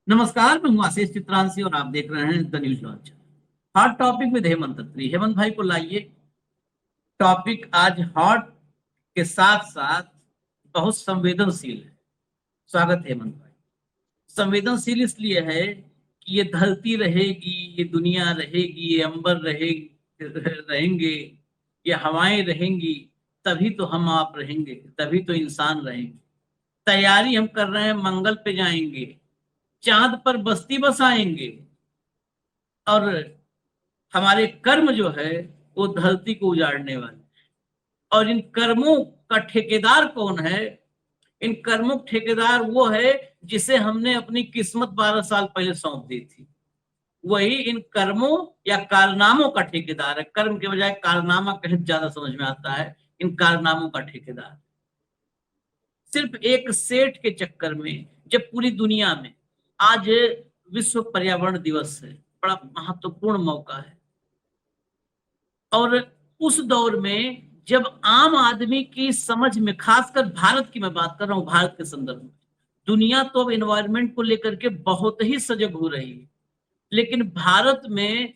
नमस्कार, मैं हूं आशीष चित्रांशी और आप देख रहे हैं the news launch. Hot topic में हेमंत अत्री। हेमंत भाई को लाइए। टॉपिक आज हॉट के साथ साथ बहुत संवेदनशील है। स्वागत है हेमंत भाई। संवेदनशील इसलिए है कि ये धरती रहेगी, ये दुनिया रहेगी, ये अंबर रहेंगे, ये हवाएं रहेंगी, तभी तो हम आप रहेंगे, तभी तो इंसान रहेंगे। तैयारी हम कर रहे हैं, मंगल पे जाएंगे, चांद पर बस्ती बसाएंगे, और हमारे कर्म जो है वो धरती को उजाड़ने वाले। और इन कर्मों का ठेकेदार कौन है? इन कर्मों का ठेकेदार वो है जिसे हमने अपनी किस्मत 12 साल पहले सौंप दी थी। वही इन कर्मों या कारनामों का ठेकेदार है। कर्म के बजाय कारनामा कहीं ज्यादा समझ में आता है। इन कारनामों का ठेकेदार सिर्फ एक सेठ के चक्कर में, जब पूरी दुनिया में आज विश्व पर्यावरण दिवस है, बड़ा महत्वपूर्ण मौका है, और उस दौर में जब आम आदमी की समझ में, खासकर भारत की मैं बात कर रहा हूं, भारत के संदर्भ में, दुनिया तो अब एनवायरनमेंट को लेकर के बहुत ही सजग हो रही है, लेकिन भारत में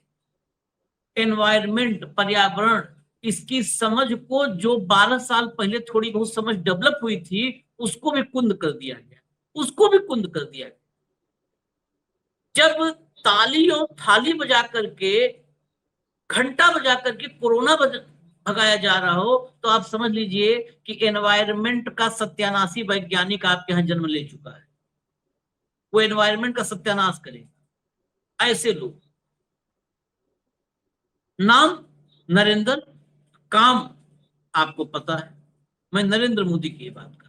एनवायरनमेंट, पर्यावरण, इसकी समझ को जो 12 साल पहले थोड़ी बहुत समझ डेवलप हुई थी, उसको भी कुंद कर दिया गया। उसको भी कुंद कर दिया गया। जब ताली और थाली बजा करके, घंटा बजा करके कोरोना भगाया जा रहा हो, तो आप समझ लीजिए कि एनवायरनमेंट का सत्यानाशी वैज्ञानिक आपके यहां जन्म ले चुका है। वो एनवायरनमेंट का सत्यानाश करेगा। ऐसे लोग, नाम नरेंद्र, काम आपको पता है। मैं नरेंद्र मोदी की बात कर,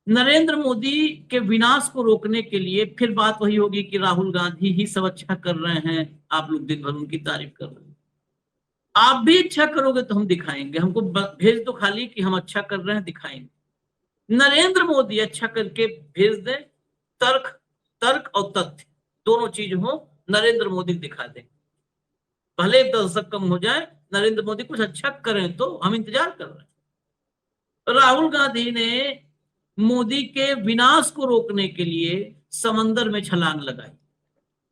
नरेंद्र मोदी के विनाश को रोकने के लिए फिर बात वही होगी कि राहुल गांधी ही सब अच्छा कर रहे हैं, आप लोग दिन भर उनकी तारीफ कर रहे हैं। आप भी अच्छा करोगे तो हम दिखाएंगे, हमको भेज दो खाली कि हम अच्छा कर रहे हैं, दिखाएंगे। नरेंद्र मोदी अच्छा करके भेज दे, तर्क तर्क और तथ्य दोनों चीज हो, नरेंद्र मोदी दिखा दें। भले 10 दशक कम हो जाए, नरेंद्र मोदी कुछ अच्छा करें तो हम इंतजार कर रहे हैं। राहुल गांधी ने मोदी के विनाश को रोकने के लिए समंदर में छलांग लगाई।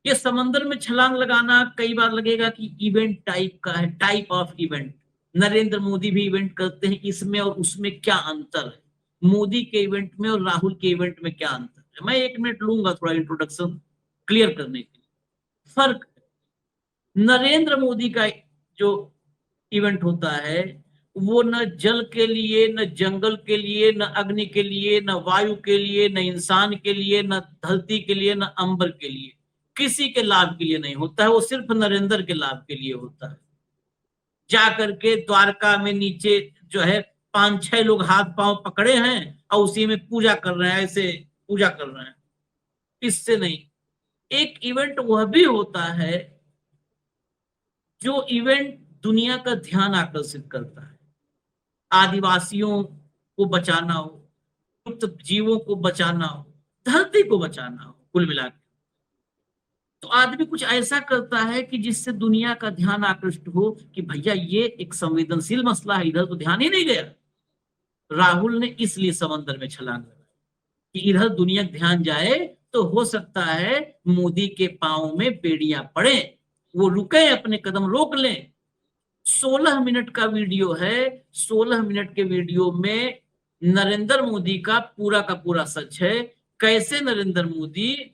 ये समंदर में छलांग लगाना कई बार लगेगा कि इवेंट टाइप का है, type of event. Narendra Modi भी इवेंट करते हैं, इसमें और उसमें क्या अंतर है? मोदी के इवेंट में और राहुल के इवेंट में क्या अंतर है? मैं 1 मिनट लूंगा थोड़ा इंट्रोडक्शन क्लियर करने के लिए। फर्क, नरेंद्र मोदी का जो इवेंट होता है वो न जल के लिए, न जंगल के लिए, न अग्नि के लिए, न वायु के लिए, न इंसान के लिए, न धरती के लिए, न अंबर के लिए, किसी के लाभ के लिए नहीं होता है। वो सिर्फ नरेंद्र के लाभ के लिए होता है। जा करके द्वारका में नीचे जो है 5-6 लोग हाथ पांव पकड़े हैं और उसी में पूजा कर रहे हैं, ऐसे पूजा कर रहे हैं, इससे नहीं। एक इवेंट वह भी होता है जो इवेंट दुनिया का ध्यान आकर्षित करता है। आदिवासियों को बचाना हो, मुक्त जीवों को बचाना हो, धरती को बचाना हो, कुल मिलाकर तो आदमी कुछ ऐसा करता है कि जिससे दुनिया का ध्यान आकृष्ट हो कि भैया ये एक संवेदनशील मसला है, इधर तो ध्यान ही नहीं गया। राहुल ने इसलिए समंदर में छलांग लगाई कि इधर दुनिया ध्यान जाए तो हो सकता है मोदी के पांव में बेड़ियां पड़े, वो रुके, अपने कदम रोक लें। 16 मिनट का वीडियो है। 16 मिनट के वीडियो में नरेंद्र मोदी का पूरा सच है। कैसे नरेंद्र मोदी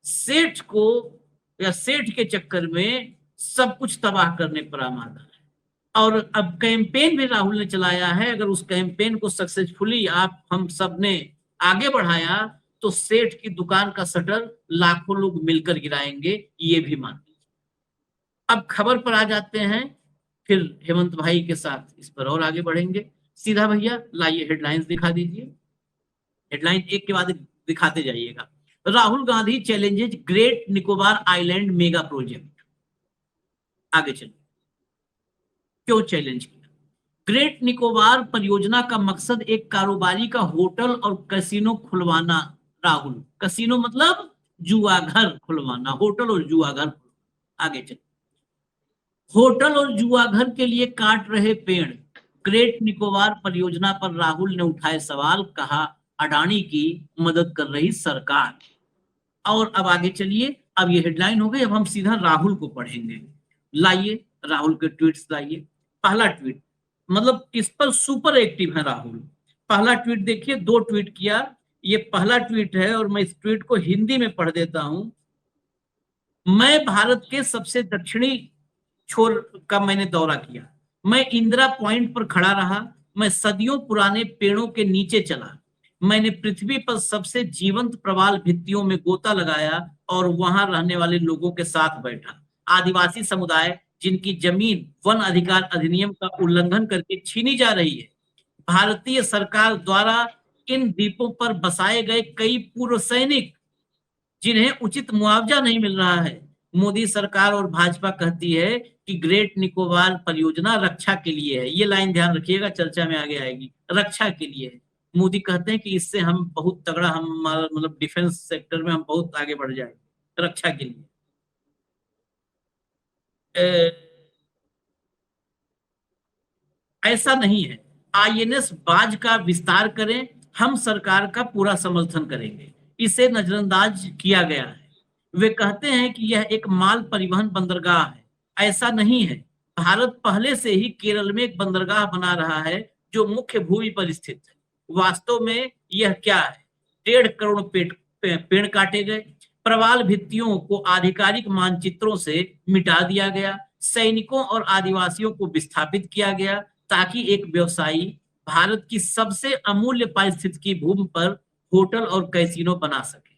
सेठ को या सेठ के चक्कर में सब कुछ तबाह करने पर आमादा है। और अब कैंपेन भी राहुल ने चलाया है। अगर उस कैंपेन को सक्सेसफुली आप हम सब ने आगे बढ़ाया तो सेठ की दुकान का शटर लाखों लोग मिलकर गिराएंगे, ये भी मान लीजिए। अब खबर पर आ जाते हैं, फिर हेमंत भाई के साथ इस पर और आगे बढ़ेंगे। सीधा भैया लाइए, हेडलाइंस दिखा दीजिए। हेडलाइन एक के बाद दिखाते जाइएगा। Rahul Gandhi challenges great Nicobar island mega project. आगे चलिए, क्यों चैलेंज किया? ग्रेट निकोबार परियोजना का मकसद एक कारोबारी का होटल और कैसीनो खुलवाना। राहुल, कैसीनो मतलब जुआ घर खुलवाना, होटल और जुआ घर। आगे चलिए, होटल और जुआ घर के लिए काट रहे पेड़। ग्रेट निकोबार परियोजना पर राहुल ने उठाए सवाल, कहा अडानी की मदद कर रही सरकार। और अब आगे चलिए, अब ये हेडलाइन हो गई, अब हम सीधा राहुल को पढ़ेंगे। लाइए राहुल के ट्वीट्स लाइए। पहला ट्वीट, मतलब इस पर सुपर एक्टिव है राहुल। पहला ट्वीट देखिए, 2 ट्वीट किया, ये पहला ट्वीट है और मैं इस ट्वीट को हिंदी में पढ़ देता हूं। मैं भारत के सबसे दक्षिणी छोर का मैंने दौरा किया, मैं इंदिरा पॉइंट पर खड़ा रहा, मैं सदियों पुराने पेड़ों के नीचे चला, मैंने पृथ्वी पर सबसे जीवंत प्रवाल भित्तियों में गोता लगाया और वहां रहने वाले लोगों के साथ बैठा। आदिवासी समुदाय जिनकी जमीन वन अधिकार अधिनियम का उल्लंघन करके छीनी जा रही है, भारतीय सरकार द्वारा इन द्वीपों पर बसाए गए कई पूर्व सैनिक जिन्हें उचित मुआवजा नहीं मिल रहा है। मोदी सरकार और भाजपा कहती है कि ग्रेट निकोबार परियोजना रक्षा के लिए है। ये लाइन ध्यान रखिएगा, चर्चा में आगे आएगी। रक्षा के लिए है। मोदी कहते हैं कि इससे हम बहुत तगड़ा, हम मतलब डिफेंस सेक्टर में हम बहुत आगे बढ़ जाएंगे, रक्षा के लिए। ऐसा नहीं है। आईएनएस बाज का विस्तार करें, हम सरकार का पूरा समर्थन करेंगे, इसे नजरअंदाज किया गया है। वे कहते हैं कि यह एक माल परिवहन बंदरगाह है, ऐसा नहीं है। भारत पहले से ही केरल में एक बंदरगाह बना रहा है जो मुख्य भूमि पर स्थित है। वास्तव में यह क्या है? 1.5 करोड़ पेड़ काटे गए, प्रवाल भित्तियों को आधिकारिक मानचित्रों से मिटा दिया गया, सैनिकों और आदिवासियों को विस्थापित किया गया ताकि एक व्यवसायी भारत की सबसे अमूल्य पारिस्थितिकी भूमि पर होटल और कैसीनो बना सके।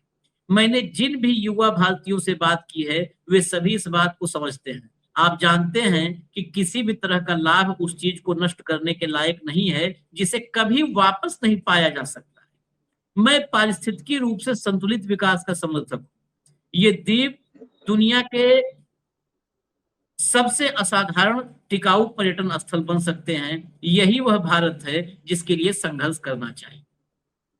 मैंने जिन भी युवा भारतीयों से बात की है, वे सभी इस बात को समझते हैं। आप जानते हैं कि किसी भी तरह का लाभ उस चीज को नष्ट करने के लायक नहीं है जिसे कभी वापस नहीं पाया जा सकता है। मैं पारिस्थितिकी रूप से संतुलित विकास का समर्थक हूं। ये द्वीप दुनिया के सबसे असाधारण टिकाऊ पर्यटन स्थल बन सकते हैं। यही वह भारत है जिसके लिए संघर्ष करना चाहिए।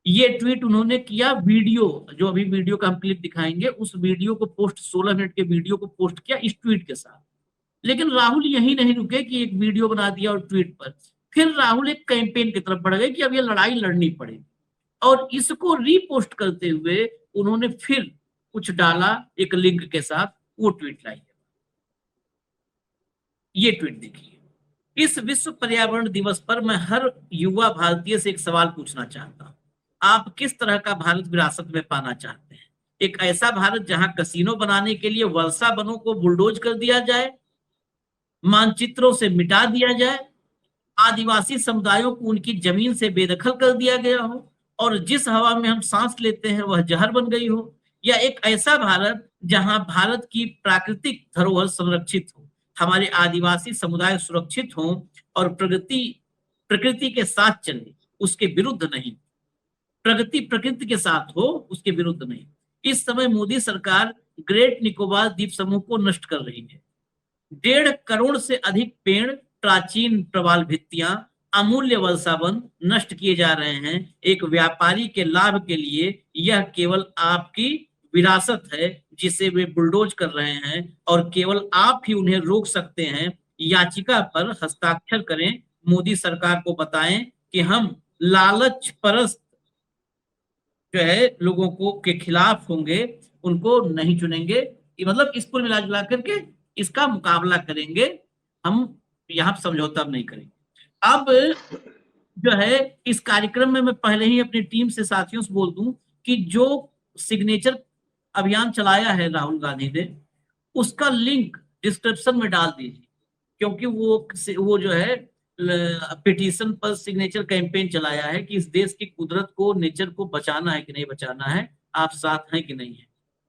ये ट्वीट उन्होंने किया, वीडियो जो अभी वीडियो का हम क्लिप दिखाएंगे, उस वीडियो को पोस्ट 16 मिनट के वीडियो को पोस्ट किया इस ट्वीट के साथ। लेकिन राहुल यही नहीं रुके कि एक वीडियो बना दिया और ट्वीट पर, फिर राहुल एक कैंपेन की तरफ बढ़ गए कि अब ये लड़ाई लड़नी पड़ेगी, और इसको रीपोस्ट करते हुए उन्होंने फिर कुछ डाला एक लिंक के साथ। वो ट्वीट लाई, ये ट्वीट देखिए। इस विश्व पर्यावरण दिवस पर मैं हर युवा भारतीय से एक सवाल पूछना चाहता हूं। आप किस तरह का भारत विरासत में पाना चाहते हैं? एक ऐसा भारत जहां कसीनो बनाने के लिए वर्षा वनों को बुलडोज कर दिया जाए, मानचित्रों से मिटा दिया जाए, आदिवासी समुदायों को उनकी जमीन से बेदखल कर दिया गया हो, और जिस हवा में हम सांस लेते हैं वह जहर बन गई हो? या एक ऐसा भारत जहां भारत की प्राकृतिक धरोहर संरक्षित हो, हमारे आदिवासी समुदाय सुरक्षित हों और प्रकृति के साथ चले, उसके विरुद्ध नहीं। प्रगति प्रकृति के साथ हो, उसके विरुद्ध नहीं। इस समय मोदी सरकार ग्रेट निकोबार द्वीप समूह को नष्ट कर रही है। 1.5 करोड़ से अधिक पेड़, प्राचीन प्रवाल भित्तियां, अमूल्य वर्षावन नष्ट किए जा रहे हैं एक व्यापारी के लाभ के लिए। यह केवल आपकी विरासत है जिसे वे बुलडोज कर रहे हैं, और केवल आप ही उन्हें रोक सकते हैं। याचिका पर हस्ताक्षर करें, मोदी सरकार को बताएं कि हम लालच परस्त जो है लोगों को के खिलाफ होंगे, उनको नहीं चुनेंगे। मतलब इस कुल मिला जुला करके इसका मुकाबला करेंगे, हम यहाँ समझौता नहीं करेंगे। अब जो है इस कार्यक्रम में मैं पहले ही अपनी टीम से, साथियों से बोल दूं कि जो सिग्नेचर अभियान चलाया है राहुल गांधी ने, उसका लिंक डिस्क्रिप्शन में डाल दीजिए, क्योंकि वो जो है पिटीशन पर सिग्नेचर कैंपेन चलाया है कि इस देश की कुदरत को, नेचर को बचाना है कि नहीं बचाना है, आप साथ हैं कि नहीं है।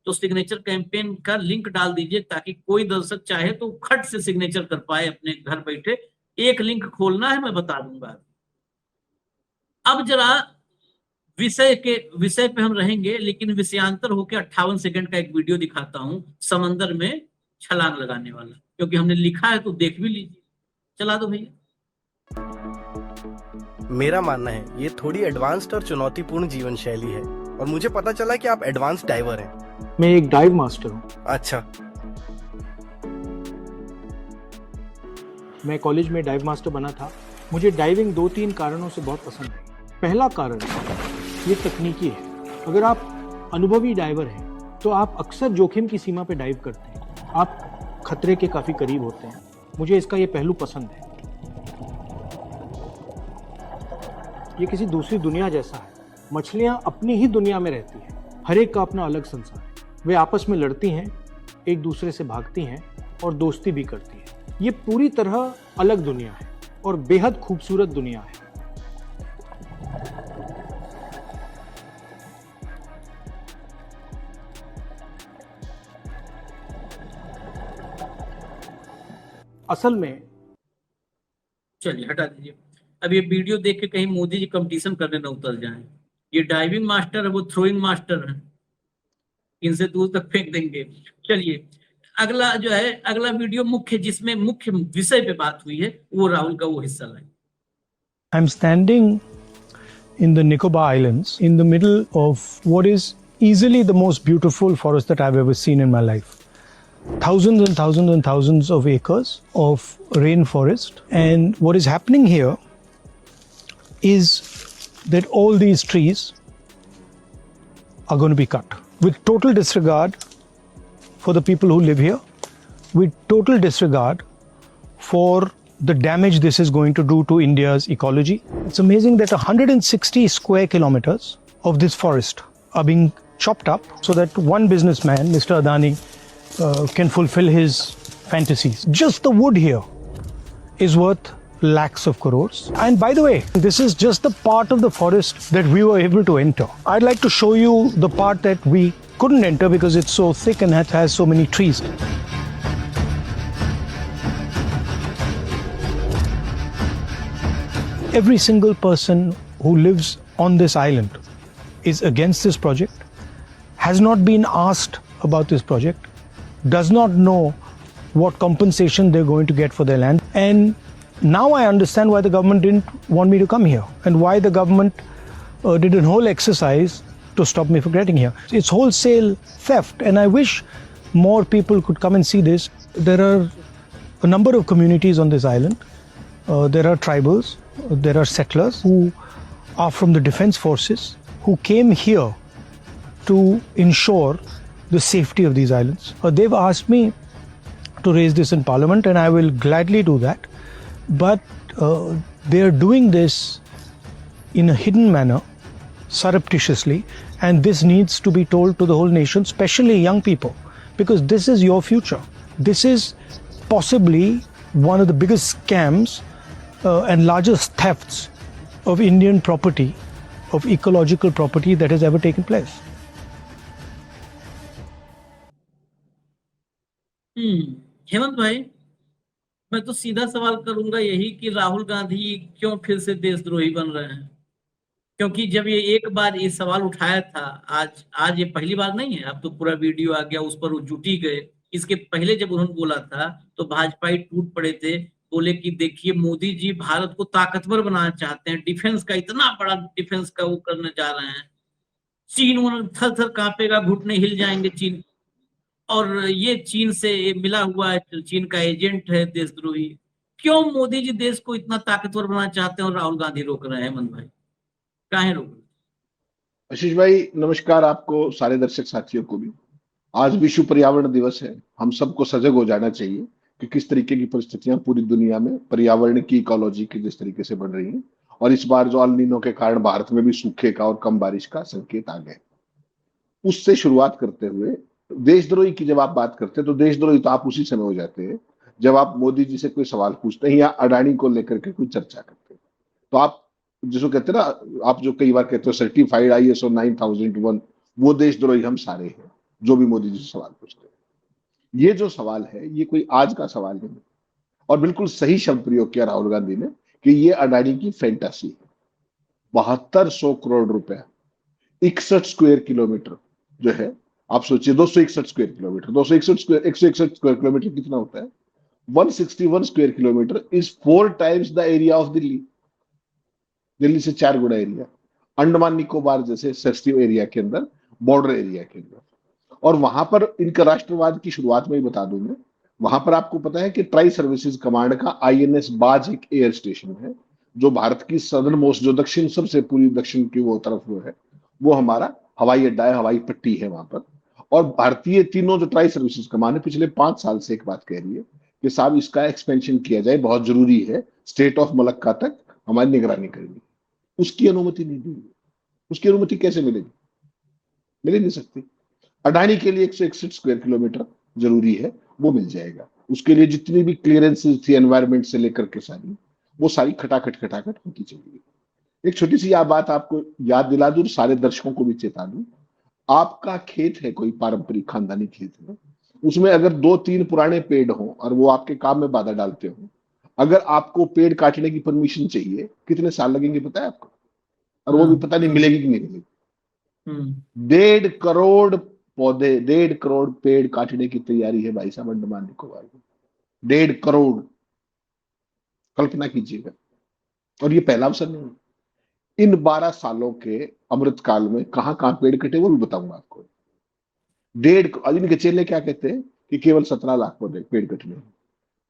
तो सिग्नेचर कैंपेन का लिंक डाल दीजिए ताकि कोई दर्शक चाहे तो खट से सिग्नेचर कर पाए अपने घर बैठे। एक लिंक खोलना है, मैं बता दूंगा। अब जरा विषय पे हम रहेंगे, लेकिन विषयांतर होकर 58 सेकंड का एक वीडियो दिखाता हूं, समंदर में छलांग लगाने वाला, क्योंकि हमने लिखा है तो देख भी लीजिए। चला दो भैया। मेरा मानना है ये थोड़ी एडवांस्ड और चुनौतीपूर्ण जीवन शैली है, और मुझे पता चला कि आप एडवांस डाइवर हैं। मैं एक डाइव मास्टर हूँ। अच्छा। मैं कॉलेज में डाइव मास्टर बना था। मुझे डाइविंग 2-3 कारणों से बहुत पसंद है। पहला कारण ये तकनीकी है। अगर आप अनुभवी डाइवर हैं तो तो आप अक्सर जोखिम की सीमा पे डाइव करते हैं, आप खतरे के काफी करीब होते हैं। मुझे इसका ये पहलू पसंद है। ये किसी दूसरी दुनिया जैसा है। मछलियां अपनी ही दुनिया में रहती हैं, हर एक का अपना अलग संसार है। वे आपस में लड़ती हैं, एक दूसरे से भागती हैं और दोस्ती भी करती हैं। ये पूरी तरह अलग दुनिया है और बेहद खूबसूरत दुनिया है। असल में चलिए हटा दीजिए। अब ये वीडियो देख के कहीं मोदी जी कंपटीशन करने ना उतर जाएं। ये डाइविंग मास्टर है, वो थ्रोइंग मास्टर है, इनसे दूर तक फेंक देंगे। चलिए अगला जो है, अगला वीडियो मुख्य, जिसमें मुख्य विषय पे बात हुई है, वो राहुल का वो हिस्सा लाए। I'm standing in the Nicobar Islands in the middle of what is easily the most beautiful forest that I've ever seen in my life. Thousands and thousands and thousands of acres of rainforest. And what is happening here is that all these trees are going to be cut with total disregard for the people who live here, with total disregard for the damage this is going to do to India's ecology. It's amazing that 160 square kilometers of this forest are being chopped up so that one businessman, Mr. Adani, can fulfill his fantasies. Just the wood here is worth lakhs of crores. And by the way, this is just the part of the forest that we were able to enter. I'd like to show you the part that we couldn't enter because it's so thick and it has so many trees. Every single person who lives on this island is against this project, has not been asked about this project, does not know what compensation they're going to get for their land. And now I understand why the government didn't want me to come here and why the government did a whole exercise to stop me from getting here. It's wholesale theft, and I wish more people could come and see this. There are a number of communities on this island. There are tribals, there are settlers who are from the defense forces who came here to ensure the safety of these islands. They've asked me to raise this in Parliament, and I will gladly do that. But they are doing this in a hidden manner, surreptitiously, and this needs to be told to the whole nation, especially young people, because this is your future. This is possibly one of the biggest scams and largest thefts of Indian property, of ecological property that has ever taken place. Hemant भाई, मैं तो सीधा सवाल करूंगा यही कि राहुल गांधी क्यों फिर से देशद्रोही बन रहे हैं? क्योंकि जब ये एक बार ये सवाल उठाया था, आज ये पहली बार नहीं है। अब तो पूरा वीडियो आ गया, उस पर वो जुटी गए। इसके पहले जब उन्होंने बोला था तो भाजपाई टूट पड़े थे, बोले कि देखिए मोदी जी भारत को ताकतवर बनाना चाहते हैं, डिफेंस का इतना बड़ा डिफेंस का वो करने जा रहे हैं, चीन थर थर कांपेगा, घुटने हिल जाएंगे चीन, और ये चीन से मिला हुआ है, चीन का एजेंट है देशद्रोही। क्यों मोदी जी देश को इतना ताकतवर बनाना चाहते हैं और राहुल गांधी रोक रहे हैं? हेमंत भाई, काहे रोक रहे? आशीष भाई नमस्कार, आपको सारे दर्शक साथियों को भी। आज विश्व पर्यावरण दिवस है। हम सबको सजग हो जाना चाहिए कि किस तरीके की परिस्थितियां पूरी दुनिया में पर्यावरण की, इकोलॉजी की जिस तरीके से बढ़ रही हैं, और इस बार जो अल नीनो के कारण भारत में भी सूखे का और कम बारिश का संकेत आ गए। उससे शुरुआत करते हुए देशद्रोही की जब आप बात करते हैं तो देशद्रोही तो आप उसी समय हो जाते हैं जब आप मोदी जी से कोई सवाल पूछते हैं या अडानी को लेकर के कोई चर्चा करते हैं। तो आप जिसको कहते हैं ना, आप जो कई बार कहते हो सर्टिफाइड ISO 9001, वो देशद्रोही हम सारे हैं जो भी मोदी जी से सवाल पूछते हैं। ये जो सवाल है ये कोई आज का सवाल नहीं, और बिल्कुल सही शब्द प्रयोग किया राहुल गांधी ने कि ये अडानी की फैंटासी है। 7200 करोड़ रुपया 61 स्क्वायर किलोमीटर जो है, आप सोचिए 261 स्क्वायर किलोमीटर, 161 स्क्वायर किलोमीटर कितना होता है? 161 square kilometre is 4 times the area of Delhi. Delhi से 4 गुना एरिया, अंडमान निकोबार जैसे सेंसिटिव एरिया के अंदर, बॉर्डर एरिया के अंदर। और वहां पर इनका राष्ट्रवाद की शुरुआत में ही बता दूं मैं, वहां पर आपको पता है कि ट्राई सर्विसेज कमांड का INS बाज एक एयर स्टेशन है, जो भारत की सदर्न मोस्ट, जो दक्षिण सबसे पूरी दक्षिण की वो तरफ वो है, वो हमारा हवाई अड्डा है, हवाई पट्टी है वहां पर। और भारतीय तीनों जो ट्राई सर्विसेज कमान है पिछले 5 साल से एक बात कह रही है कि साहब इसका एक्सपेंशन किया जाए, बहुत जरूरी है, स्टेट ऑफ मलक्का तक हमारी निगरानी करेंगे। उसकी अनुमति नहीं दी। उसकी अनुमति कैसे मिलेगी? मिल ही नहीं सकती। अडानी के लिए 161 स्क्वायर किलोमीटर जरूरी है, वो मिल जाएगा। उसके लिए जितनी भी क्लियरेंसेज थी एनवायरमेंट से लेकर के सारी, वो सारी खटाखट होती चली गई। एक छोटी सी बात आपको याद दिला दूं, सारे दर्शकों को भी चेता दूं, आपका खेत है, कोई पारंपरिक खानदानी खेत है, उसमें अगर 2-3 पुराने पेड़ हो और वो आपके काम में बाधा डालते हो, अगर आपको पेड़ काटने की परमिशन चाहिए, कितने साल लगेंगे पता है आपको? और वो भी पता नहीं मिलेगी कि नहीं मिलेगी। 1.5 करोड़ पौधे, 1.5 करोड़ पेड़ काटने की तैयारी है भाई साहब अंडमान निकोबार में। 1.5 करोड़, कल्पना कीजिएगा। और ये पहला अवसर नहीं है। इन 12 सालों के अमृत काल में कहां कहां पेड़ कटे वो भी बताऊंगा आपको। 1.5 इनके चेले क्या कहते हैं कि केवल 17 लाख पौधे पेड़ कटने हैं।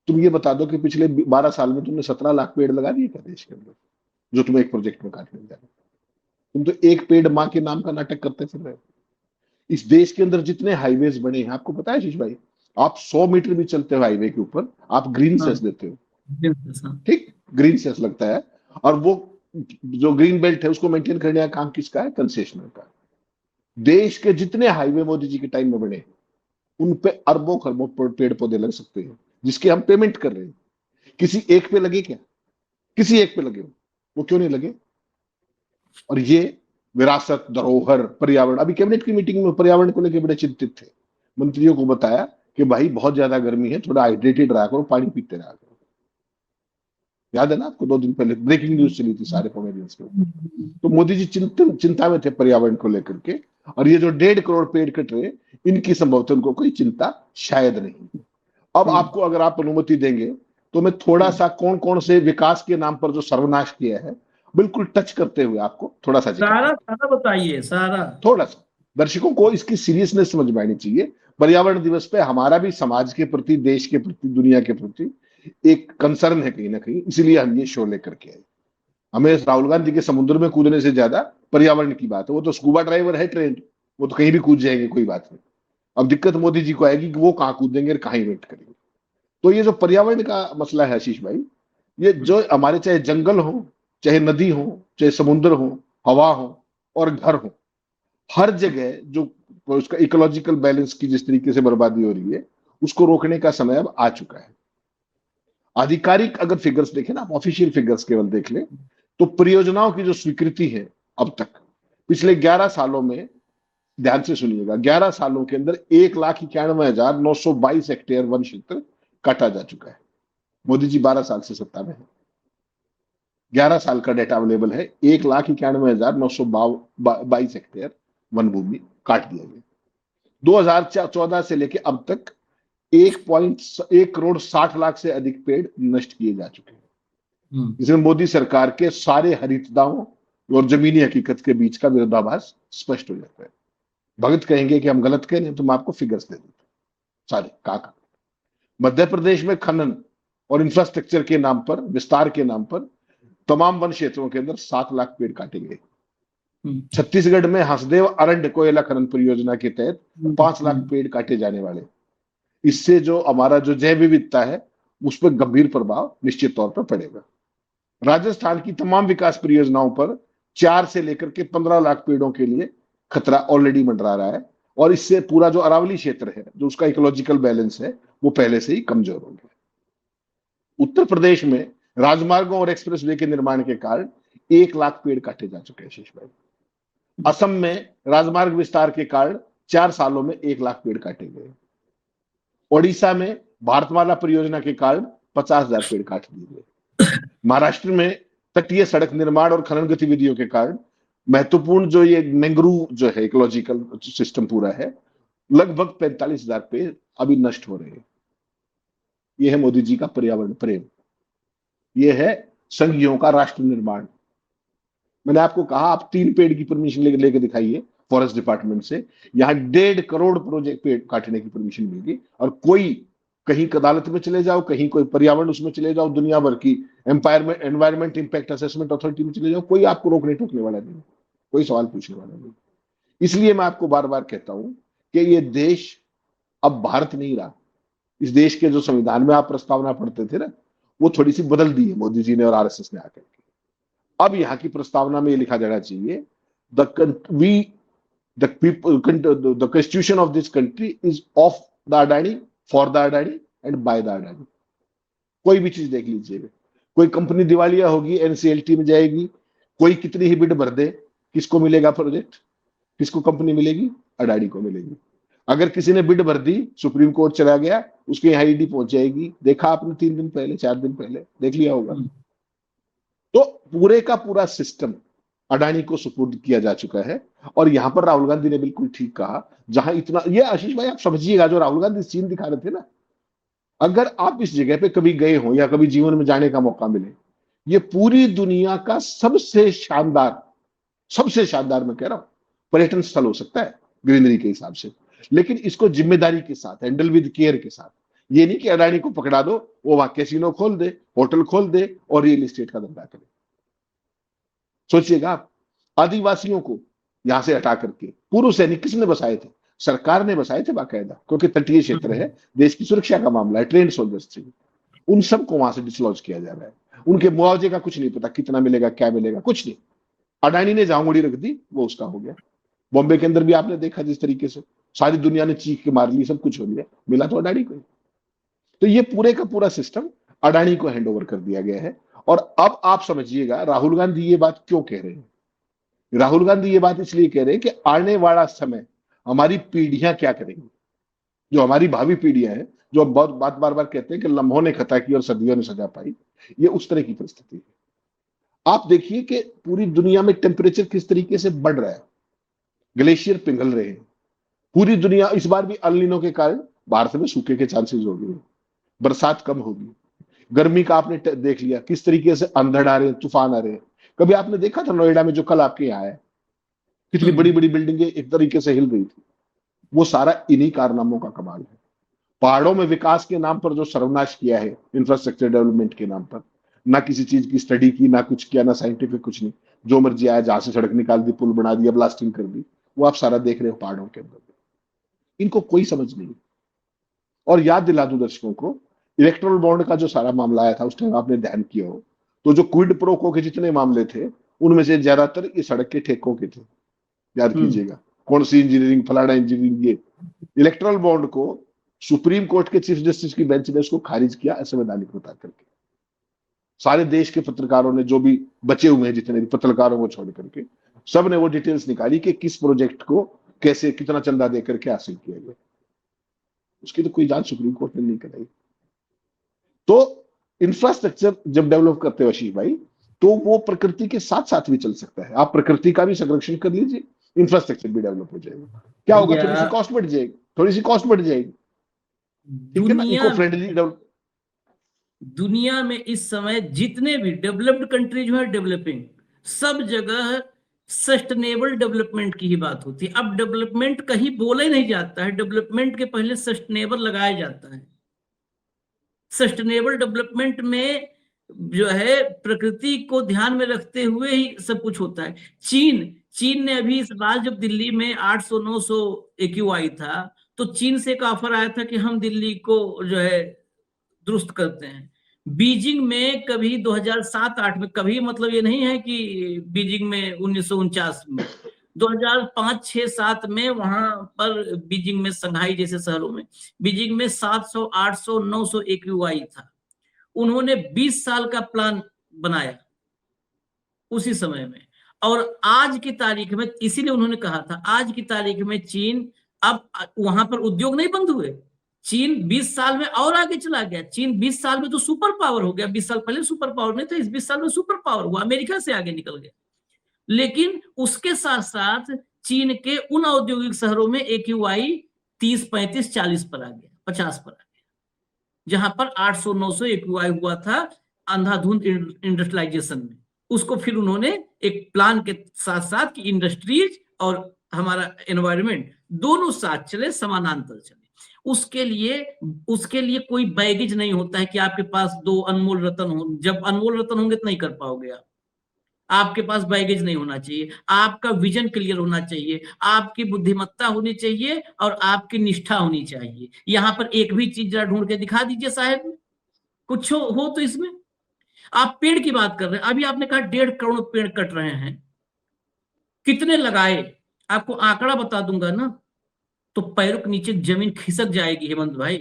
तुम ये बता दो कि पिछले 12 साल में तुमने 17 लाख पेड़ लगा दिए क्या देश के अंदर, जो तुम एक प्रोजेक्ट में काटने जा रहे हो? तुम तो एक पेड़ मां के नाम का नाटक करते फिर रहे हो। इस देश के अंदर जितने हाईवेज बने हैं, आपको पता है आशीष भाई, आप 100 मीटर भी चलते हो हाईवे के ऊपर, आप ग्रीन सेस देते हो। ठीक, ग्रीन सेस लगता है। और वो जो ग्रीन बेल्ट है उसको मेंटेन करने का काम किसका है? कंसेशनर का। देश के जितने हाईवे मोदी जी के टाइम में बने, उन पे अरबों खरबों पेड़ पौधे लग सकते हैं, जिसके हम पेमेंट कर रहे हैं। किसी एक पे लगे क्या? किसी एक पे लगे हो, वो क्यों नहीं लगे? और ये विरासत, धरोहर, पर्यावरण, अभी कैबिनेट की मीटिंग में पर्यावरण को लेकर बड़े चिंतित थे। मंत्रियों को बताया कि भाई बहुत ज्यादा गर्मी है, थोड़ा हाइड्रेटेड रहा करो, पानी पीते रहा करो। याद है ना आपको, 2 दिन पहले ब्रेकिंग न्यूज चली थी सारे पोमेरियंस के ऊपर। तो मोदी जी चिंता में थे पर्यावरण को लेकर के। और ये जो 1.5 करोड़ पेड़ कट रहे, इनकी संभवतः उनको कोई चिंता शायद नहीं। अब आपको अगर आप अनुमति देंगे तो मैं थोड़ा सा कौन कौन से विकास के नाम पर जो सर्वनाश किया है, बिल्कुल टच करते हुए आपको थोड़ा सा सारा बताइए, सारा। थोड़ा सा दर्शकों को इसकी सीरियसनेस समझ में आनी चाहिए। पर्यावरण दिवस पे हमारा भी समाज के प्रति, देश के प्रति, दुनिया के प्रति एक कंसर्न है कहीं ना कहीं, इसीलिए हम ये शो लेकर के आए। हमें राहुल गांधी के समुद्र में कूदने से ज्यादा पर्यावरण की बात है। वो तो स्कूबा ड्राइवर है ट्रेंड, वो तो कहीं भी कूद जाएंगे, कोई बात नहीं। अब दिक्कत मोदी जी को आएगी कि वो कहाँ कूदेंगे और कहाँ इवेंट करेंगे। तो ये जो पर्यावरण का मसला है आशीष भाई, ये जो हमारे चाहे जंगल हो, चाहे नदी हो, चाहे समुद्र हो, हवा हो और घर हो, हर जगह जो उसका इकोलॉजिकल बैलेंस की जिस तरीके से बर्बादी हो रही है, उसको रोकने का समय अब आ चुका है। आधिकारिक अगर फिगर्स देखें ना, आप ऑफिशियल फिगर्स केवल देख लें, तो परियोजनाओं की जो स्वीकृति है अब तक पिछले 11 सालों में, ध्यान से सुनिएगा, 11 सालों के अंदर 1,91,922 हेक्टेयर वन क्षेत्र काटा जा चुका है। मोदी जी 12 साल से सत्ता में है, 11 साल का डेटा अवेलेबल है। 1,91,922 हेक्टेयर वन भूमि काट दिया गया। 2014 से लेके अब तक 1 करोड़ 60 लाख से अधिक पेड़ नष्ट किए जा चुके हैं। इसमें मोदी सरकार के सारे हरितदाओं और जमीनी हकीकत के बीच का विरोधाभास स्पष्ट हो जाता है। भगत कहेंगे कि हम गलत कह रहे हैं, तो मैं आपको फिगर्स दे देता हूं सारे का। मध्य प्रदेश में खनन और इंफ्रास्ट्रक्चर के नाम पर, विस्तार के नाम पर तमाम वन क्षेत्रों के अंदर 7 लाख पेड़ काटे गए। छत्तीसगढ़ में हंसदेव अरण्य कोयला खनन परियोजना के तहत 5 लाख पेड़ काटे जाने वाले। इससे जो हमारा जो जैव विविधता है उस पर गंभीर प्रभाव निश्चित तौर पर पड़ेगा। राजस्थान की तमाम विकास परियोजनाओं पर 4 से लेकर के 15 लाख पेड़ों के लिए खतरा ऑलरेडी मंडरा रहा है। और इससे पूरा जो अरावली क्षेत्र है, जो उसका इकोलॉजिकल बैलेंस है, वो पहले से ही कमजोर हो गया। उत्तर प्रदेश में राजमार्गों और एक्सप्रेसवे के निर्माण के कारण 1 लाख पेड़ काटे जा चुके हैं शेष भाई। असम में राजमार्ग विस्तार के कारण 4 सालों में 1 लाख पेड़ काटे गए। ओडिशा में भारतमाला परियोजना के कारण 50,000 पेड़ काट दिए गए। महाराष्ट्र में तटीय सड़क निर्माण और खनन गतिविधियों के कारण महत्वपूर्ण जो ये मैंग्रोव जो है इकोलॉजिकल सिस्टम पूरा है, लगभग 45,000 पेड़ अभी नष्ट हो रहे हैं। यह है मोदी जी का पर्यावरण प्रेम, यह है संघियों का राष्ट्र निर्माण। मैंने आपको कहा आप 3 पेड़ की परमिशन लेके दिखाइए फॉरेस्ट डिपार्टमेंट से, यहां 1.5 करोड़ प्रोजेक्ट पेड़ काटने की परमिशन मिलेगी। और कोई कहीं अदालत में चले जाओ, कहीं कोई पर्यावरण उसमें चले जाओ, दुनिया भर की एनवायरमेंट इंपैक्ट असेसमेंट अथॉरिटी में चले जाओ, कोई आपको रोकने टोकने वाला नहीं, कोई सवाल पूछने वाला नहीं। इसलिए मैं आपको बार बार कहता हूं कि ये देश अब भारत नहीं रहा। इस देश के जो संविधान में आप प्रस्तावना पढ़ते थे ना, वो थोड़ी सी बदल दी है मोदी जी ने और आरएसएस ने आकर के। अब यहाँ की प्रस्तावना में ये लिखा जाना चाहिए, the constitution of this country is of the Adani, for the Adani and by the Adani। कोई भी चीज देख लीजिएगा, कोई कंपनी दिवालिया होगी, एनसीएलटी में जाएगी, कोई कितनी ही बिड भर दे, किसको मिलेगा प्रोजेक्ट? किसको कंपनी मिलेगी? अडानी को मिलेगी। अगर किसी ने बिड भर दी, सुप्रीम कोर्ट चला गया, उसके यहाँ ईडी पहुंच जाएगी। देखा आपने 3 दिन पहले, 4 दिन पहले देख लिया होगा। तो पूरे का पूरा सिस्टम अडानी को सुपुर्द किया जा चुका है। और यहां पर राहुल गांधी ने बिल्कुल ठीक कहा, जहां इतना, ये आशीष भाई आप समझिएगा, जो राहुल गांधी सीन दिखा रहे थे ना, अगर आप इस जगह पे कभी गए हो या कभी जीवन में जाने का मौका मिले, ये पूरी दुनिया का सबसे शानदार मैं कह रहा हूं पर्यटन स्थल हो सकता है ग्रीनरी के हिसाब से, लेकिन इसको जिम्मेदारी के साथ, हैंडल विद केयर के साथ। ये नहीं कि अडानी को पकड़ा दो, वो वहां कैसीनो खोल दे, होटल खोल दे और रियल एस्टेट का धंधा करे। सोचिएगा आप, आदिवासियों को यहां से हटा करके, पूर्व सैनिक किसने बसाए थे? सरकार ने बसाए थे बाकायदा, क्योंकि तटीय क्षेत्र है, देश की सुरक्षा का मामला है, ट्रेंड सोल्जर्स थे, उन सबको वहां से डिसलॉज किया जा रहा है। उनके मुआवजे का कुछ नहीं पता, कितना मिलेगा, क्या मिलेगा, कुछ नहीं। अडानी ने जहां उंगली रख दी वो उसका हो गया। बॉम्बे के अंदर भी आपने देखा जिस तरीके से सारी दुनिया ने चीख के मार ली, सब कुछ हो गया, मिला तो अडानी को। तो ये पूरे का पूरा सिस्टम अडानी को हैंड ओवर कर दिया गया है। और अब आप समझिएगा राहुल गांधी ये बात क्यों कह रहे हैं। राहुल गांधी ये बात इसलिए कह रहे हैं कि आने वाला समय हमारी पीढ़ियां क्या करेंगी, जो हमारी भावी पीढ़ियां हैं, जो हम बहुत बात बार बार कहते हैं कि लम्हों ने खता की और सदियों ने सजा पाई, ये उस तरह की परिस्थिति है। आप देखिए कि पूरी दुनिया में टेम्परेचर किस तरीके से बढ़ रहा है, ग्लेशियर पिघल रहे हैं पूरी दुनिया। इस बार भी अल नीनो के कारण भारत में सूखे के चांसेस हो गए, बरसात कम होगी। गर्मी का आपने देख लिया किस तरीके से अंधड़ आ रहे हैं, तूफान आ रहे हैं। कभी आपने देखा था नोएडा में जो कल आपके यहाँ है, कितनी बड़ी बड़ी बिल्डिंगें एक तरीके से हिल रही थी? वो सारा इन्हीं कारनामों का कमाल है। पहाड़ों में विकास के नाम पर जो सर्वनाश किया है, इंफ्रास्ट्रक्चर डेवलपमेंट के नाम पर, ना किसी चीज की स्टडी की, ना कुछ किया, ना साइंटिफिक, कुछ नहीं, जो मर्जी आया, जहां से सड़क निकाल दी, पुल बना दिया, ब्लास्टिंग कर दी, वो आप सारा देख रहे हो पहाड़ों के अंदर। इनको कोई समझ नहीं। और याद दिला दूं दर्शकों को, इलेक्ट्रल बॉन्ड का जो सारा मामला आया था, उस टाइम आपने ध्यान किया हो तो जो क्विड प्रो को के जितने मामले थे, उनमें से ज्यादातर ये सड़क के ठेकों के थे। याद कीजिएगा, कौन सी इंजीनियरिंग, फलाना इंजीनियरिंग, ये इलेक्ट्रल बॉन्ड को सुप्रीम कोर्ट के चीफ जस्टिस की बेंच ने उसको खारिज किया असंवैधानिक बता करके। सारे देश के पत्रकारों ने, जो भी बचे हुए हैं जितने भी पत्रकारों को छोड़ करके, सब ने वो डिटेल्स निकाली कि किस प्रोजेक्ट को कैसे, कितना चंदा दे करके हासिल किया गया। उसकी तो कोई जांच सुप्रीम कोर्ट ने नहीं कराई। तो इंफ्रास्ट्रक्चर जब डेवलप करते हो आशीष भाई, तो वो प्रकृति के साथ साथ भी चल सकता है। आप प्रकृति का भी संरक्षण कर लीजिए, इंफ्रास्ट्रक्चर भी डेवलप हो जाएगा। क्या होगा? थोड़ी सी कॉस्ट बढ़ जाएगी, ठीक है ना, इको फ्रेंडली डेवलप। दुनिया में इस समय जितने भी डेवलप्ड कंट्रीज हैं, डेवलपिंग, सब जगह सस्टेनेबल डेवलपमेंट की ही बात होती है। अब डेवलपमेंट कहीं बोला ही नहीं जाता है, डेवलपमेंट के पहले सस्टेनेबल लगाया जाता है। सस्टेनेबल डेवलपमेंट में जो है प्रकृति को ध्यान में रखते हुए ही सब कुछ होता है। चीन ने अभी इस बार जब दिल्ली में 800-900 AQI था, तो चीन से एक ऑफर आया था कि हम दिल्ली को जो है दुरुस्त करते हैं। बीजिंग में कभी 2007-8 में, कभी मतलब ये नहीं है कि बीजिंग में 1949 में, 2005, 6, 7 में वहां पर बीजिंग में, संघाई जैसे शहरों में बीजिंग में 700, 800, 900 AQI था। उन्होंने 20 साल का प्लान बनाया उसी समय में, और आज की तारीख में, इसीलिए उन्होंने कहा था आज की तारीख में चीन, अब वहां पर उद्योग नहीं बंद हुए, चीन 20 साल में और आगे चला गया। चीन 20 साल में तो सुपर पावर हो गया। 20 साल पहले सुपर पावर नहीं था, इस 20 साल में सुपर पावर हुआ, अमेरिका से आगे निकल गया। लेकिन उसके साथ साथ चीन के उन औद्योगिक शहरों में AQI 30, 35, 40 पर आ गया, 50 पर आ गया, जहां पर 800, 900 AQI हुआ था अंधाधुंध इंडस्ट्रियलाइजेशन में। उसको फिर उन्होंने एक प्लान के साथ साथ कि इंडस्ट्रीज और हमारा एनवायरनमेंट दोनों साथ चले, समानांतर चले। उसके लिए कोई बैगेज नहीं होता है कि आपके पास 2 अनमोल रत्न हो। जब अनमोल रत्न होंगे तो नहीं कर पाओगे आप। आपके पास बैगेज नहीं होना चाहिए, आपका विजन क्लियर होना चाहिए, आपकी बुद्धिमत्ता होनी चाहिए और आपकी निष्ठा होनी चाहिए। यहां पर एक भी चीज जरा ढूंढ के दिखा दीजिए साहब, कुछ हो तो इसमें। आप पेड़ की बात कर रहे हैं, अभी आपने कहा 1.5 करोड़ पेड़ कट रहे हैं, कितने लगाए आपको आंकड़ा बता दूंगा ना, तो पैरों के नीचे जमीन खिसक जाएगी हेमंत भाई,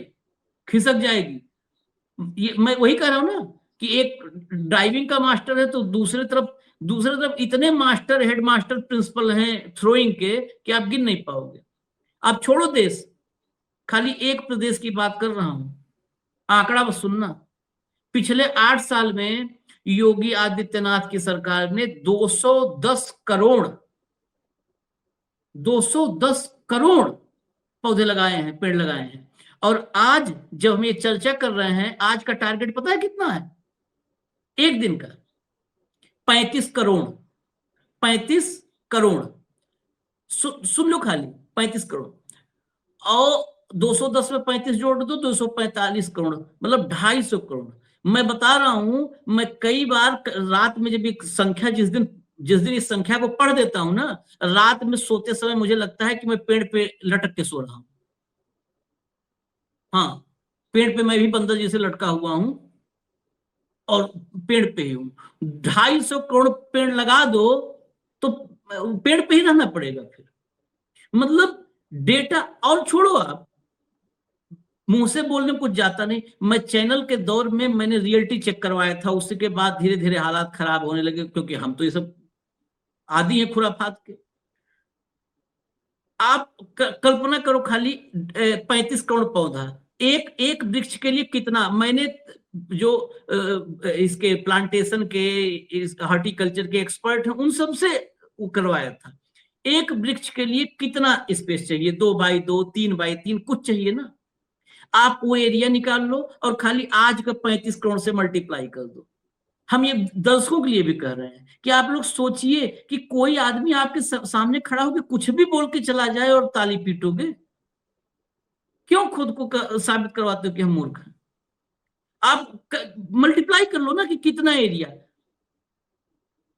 खिसक जाएगी। ये मैं वही कह रहा हूं ना कि एक ड्राइविंग का मास्टर है तो दूसरे तरफ इतने मास्टर, हेड मास्टर, प्रिंसिपल हैं थ्रोइंग के कि आप गिन नहीं पाओगे। आप छोड़ो देश, खाली एक प्रदेश की बात कर रहा हूं, आंकड़ा बस सुनना। पिछले 8 साल में योगी आदित्यनाथ की सरकार ने 210 करोड़ 210 करोड़ पौधे लगाए हैं, पेड़ लगाए हैं। और आज जब हम ये चर्चा कर रहे हैं, आज का टारगेट पता है कितना है एक दिन का? 35 करोड़। 35 करोड़, सुन लो खाली, 35 करोड़। और 210 में 35 जोड़ दो, 245 करोड़, मतलब 250 करोड़। मैं बता रहा हूं, मैं कई बार रात में जब एक संख्या, जिस दिन इस संख्या को पढ़ देता हूं ना, रात में सोते समय मुझे लगता है कि मैं पेड़ पे लटक के सो रहा हूं। हाँ, पेड़ पे मैं भी बंदर जैसे लटका हुआ हूं और पेड़ पे ही हूं। 250 करोड़ पेड़ लगा दो तो पेड़ पे ही रहना पड़ेगा फिर। मतलब डेटा, और छोड़ो, आप मुंह से बोलने में कुछ जाता नहीं। मैं चैनल के दौर में मैंने रियलिटी चेक करवाया था, उसके बाद धीरे धीरे हालात खराब होने लगे, क्योंकि हम तो ये सब आदि हैं खुराफात के। आप कल्पना करो खाली 35 करोड़ पौधा, एक वृक्ष के लिए कितना। मैंने जो इसके प्लांटेशन के, इस हॉर्टिकल्चर के एक्सपर्ट हैं, उन सब से करवाया था। एक वृक्ष के लिए कितना स्पेस चाहिए? 2 बाई 2, 3 बाई 3, कुछ चाहिए ना। आप वो एरिया निकाल लो और खाली आज का 35 करोड़ से मल्टीप्लाई कर दो। हम ये दर्शकों के लिए भी कह रहे हैं कि आप लोग सोचिए कि कोई आदमी आपके सामने खड़ा होकर कुछ भी बोल के चला जाए और ताली पीटोगे। क्यों खुद को साबित करवाते हो कि हम मूर्ख हैं? आप मल्टीप्लाई कर लो ना कि कितना एरिया।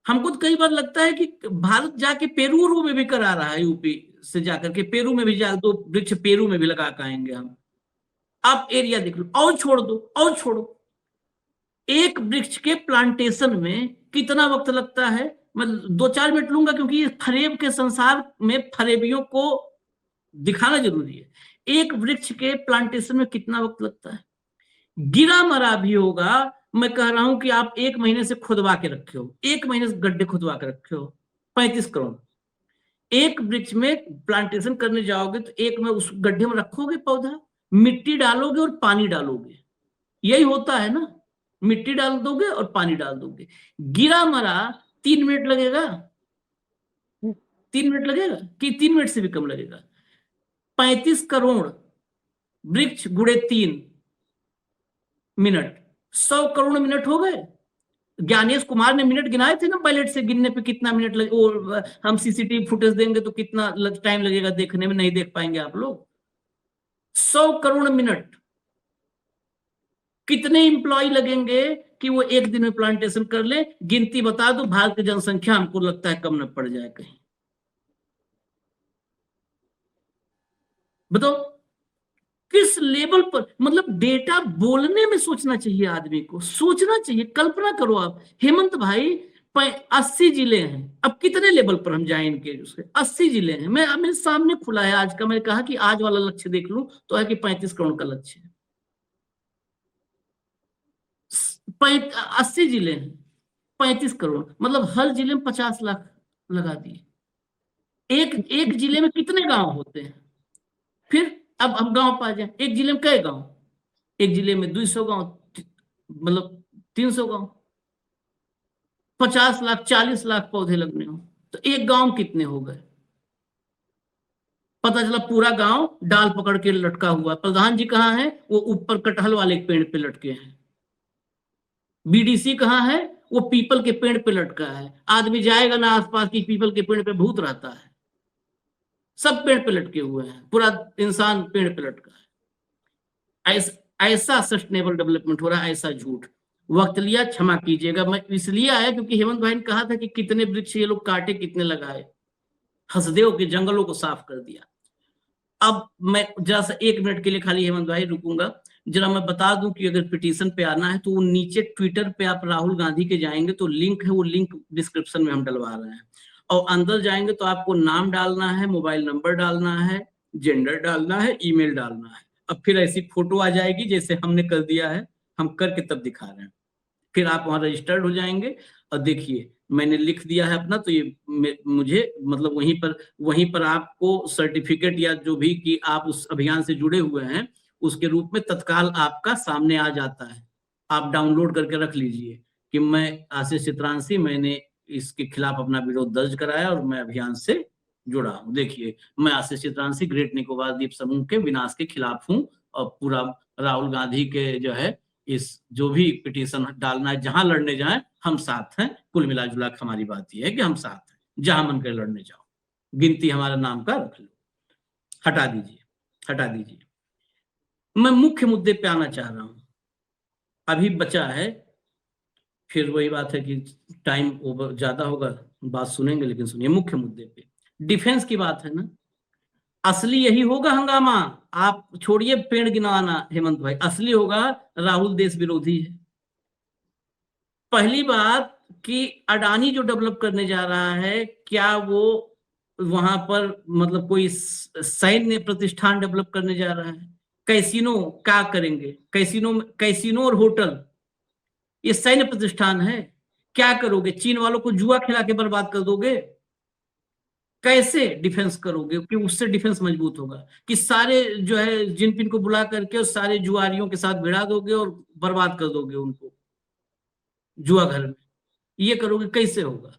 हमको तो कई बार लगता है कि भारत जाके पेरू में भी करा रहा है, यूपी से जाकर के पेरू में भी जा, 2 वृक्ष पेरू में भी लगा के आएंगे हम। आप एरिया देख लो, और छोड़ दो, और छोड़ो। एक वृक्ष के प्लांटेशन में कितना वक्त लगता है? मैं 2-4 मिनट लूंगा, क्योंकि ये फरेब के संसार में फरेबियों को दिखाना जरूरी है। एक वृक्ष के प्लांटेशन में कितना वक्त लगता है? गिरा मरा भी होगा, मैं कह रहा हूं कि आप 1 महीने से खुदवा के रखे हो, 1 महीने से गड्ढे खुदवा के रखे हो। 35 करोड़ एक वृक्ष में प्लांटेशन करने जाओगे तो एक में उस गड्ढे में रखोगे पौधा, मिट्टी डालोगे और पानी डालोगे, यही होता है ना। मिट्टी डाल दोगे और पानी डाल दोगे। गिरा मरा 3 मिनट लगेगा? 3 मिनट लगेगा कि 3 मिनट से भी कम लगेगा? 35 करोड़ वृक्ष गुणे 3 मिनट, 100 करोड़ मिनट हो गए। ज्ञानेश कुमार ने मिनट गिनाए थे ना, पायलट से गिनने पे कितना मिनट लगे। और हम सीसीटीवी फुटेज देंगे तो कितना टाइम लगेगा देखने में, नहीं देख पाएंगे आप लोग। 100 करोड़ मिनट। कितने इंप्लॉय लगेंगे कि वो एक दिन में प्लांटेशन कर ले? गिनती बता दो, भारत की जनसंख्या हमको लगता है कम न पड़ जाए कहीं। बताओ किस लेवल पर, मतलब डेटा बोलने में सोचना चाहिए, आदमी को सोचना चाहिए। कल्पना करो आप, हेमंत भाई 80 जिले हैं, अब कितने लेवल पर हम जाए इनके? उसके 80 जिले हैं। मैं मेरे सामने खुला है आज का, मैं कहा कि आज वाला लक्ष्य देख लूं तो है कि 35 करोड़ का लक्ष्य है। 80 जिले हैं, 35 करोड़, मतलब हर जिले में 50 लाख लगा दिए। एक जिले में कितने गांव होते हैं? फिर अब हम गांव पा जाए, एक जिले में कई गांव? एक जिले में 200 गांव, मतलब 300 गांव। 50 लाख, 40 लाख पौधे लगने हो तो एक गांव कितने हो गए? पता चला पूरा गांव डाल पकड़ के लटका हुआ। प्रधान जी कहाँ है? वो ऊपर कटहल वाले पेड़ पे लटके हैं। बीडीसी कहाँ है? वो पीपल के पेड़ पे लटका है। आदमी जाएगा ना आसपास की, पीपल के पेड़ पे भूत रहता है। सब पेड़ पे लटके हुए हैं, पूरा इंसान पेड़ पे लटका है। ऐसा सस्टेनेबल डेवलपमेंट हो रहा है, ऐसा झूठ। वक्त लिया, क्षमा कीजिएगा। मैं इसलिए आया क्योंकि हेमंत भाई ने कहा था कि कितने वृक्ष ये लोग काटे, कितने लगाए। हसदेव के जंगलों को साफ कर दिया। अब मैं जरा सा 1 मिनट के लिए खाली हेमंत भाई रुकूंगा, जरा मैं बता दूं कि अगर पिटीशन पे आना है तो वो नीचे ट्विटर पे आप राहुल गांधी के जाएंगे तो लिंक है, वो लिंक डिस्क्रिप्शन में हम डलवा रहे हैं। और अंदर जाएंगे तो आपको नाम डालना है, मोबाइल नंबर डालना है, जेंडर डालना है, ईमेल डालना है। अब फिर ऐसी फोटो आ जाएगी जैसे हमने कर दिया है, हम करके तब दिखा रहे हैं। फिर आप वहां रजिस्टर्ड हो जाएंगे और देखिए मैंने लिख दिया है अपना, तो ये मुझे मतलब वहीं पर आपको सर्टिफिकेट या जो भी कि आप उस अभियान से जुड़े हुए हैं उसके रूप में तत्काल आपका सामने आ जाता है। आप डाउनलोड करके रख लीजिए कि मैं आशीष चित्रांशी, मैंने इसके खिलाफ अपना विरोध दर्ज कराया और मैं अभियान से जुड़ा हूं। देखिए मैं आशीष चित्रांशी ग्रेट निकोबार द्वीप समूह के विनाश के खिलाफ हूं और पूरा राहुल गांधी के जो है इस जो भी पिटीशन डालना है, जहां लड़ने जाए हम साथ हैं। कुल मिला जुला हमारी बात यह है कि हम साथ हैं, जहां मन करे लड़ने जाओ, गिनती हमारा नाम का रख लो। हटा दीजिए, हटा दीजिए। मैं मुख्य मुद्दे पे आना चाह रहा हूं, अभी बचा है, फिर वही बात है कि टाइम ओवर ज्यादा होगा, बात सुनेंगे लेकिन सुनिए मुख्य मुद्दे पे। डिफेंस की बात है ना, असली यही होगा हंगामा। आप छोड़िए पेड़ गिनवाना हेमंत भाई, असली होगा राहुल देश विरोधी है। पहली बात कि अडानी जो डेवलप करने जा रहा है, क्या वो वहां पर मतलब कोई सैन्य प्रतिष्ठान डेवलप करने जा रहा है? कैसीनो क्या करेंगे? कैसीनो और होटल ये सैन्य प्रतिष्ठान है? क्या करोगे? चीन वालों को जुआ खिला के बर्बाद कर दोगे? कैसे डिफेंस करोगे कि उससे डिफेंस मजबूत होगा? कि सारे जो है जिनपिन को बुला करके और सारे जुआरियों के साथ भिड़ा दोगे और बर्बाद कर दोगे उनको जुआ घर में? ये करोगे, कैसे होगा?